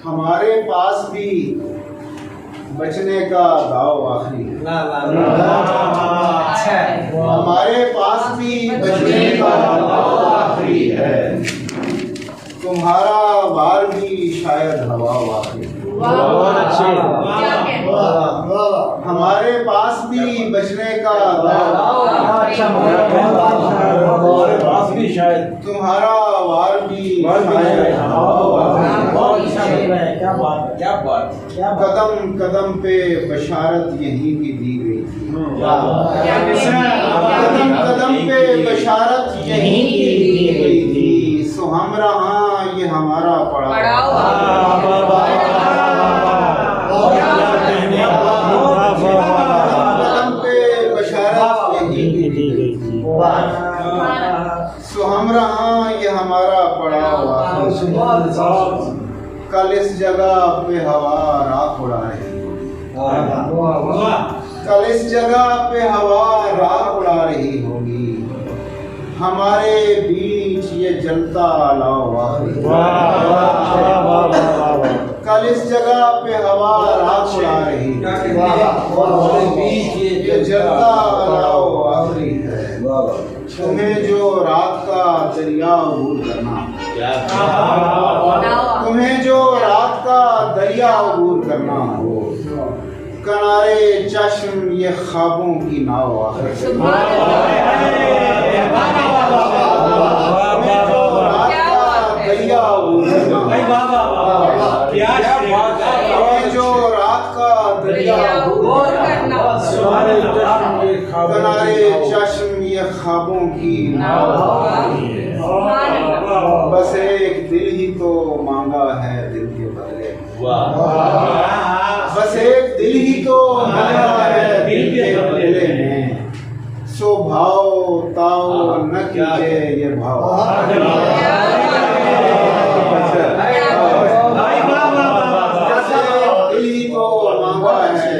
हमारे पास भी बचने का दाव आखिरी है। हमारे पास भी बचने का दाव आखिरी है। तुम्हारा वार भी शायद हवा आखिरी है। हमारे पास भी बचने का हमारे पास भी शायद तुम्हारा वार भी कदम कदम पे बशारत यहीं की दी गई थी। कदम कदम पे बशारत यहीं की दी गई थी। सो हम रहा ये हमारा पड़ाव। कदम पे बशारत यहीं की दी गई थी। सो हम रहा ये हमारा पड़ाव। कल इस जगह पे हवा राख उड़ा रही होगी। कल इस जगह पे हवा राख उड़ा रही होगी। हमारे बीच ये जलता अलाव आखिरी। कल इस जगह पे हवा राख उड़ा रही होगी। ये जलता अलाव आखिरी है। तुम्हें जो रात का दरिया अबूर करना, तुम्हें जो रात का दरिया अबूर करना हो, किनारे चश्म ये ख्वाबों की नाव आखिरी। दरिया अबूर करना, जो रात का दरिया अबूर करना, किनारे चश्म ये ख्वाबों की नाव। बस एक दिल ही तो मांगा है दिल के बदले। बस एक दिल ही तो मांगा है दिल के बदले में। सो भाव ताओ न कीजिए ये भाव। दिल ही तो मांगा है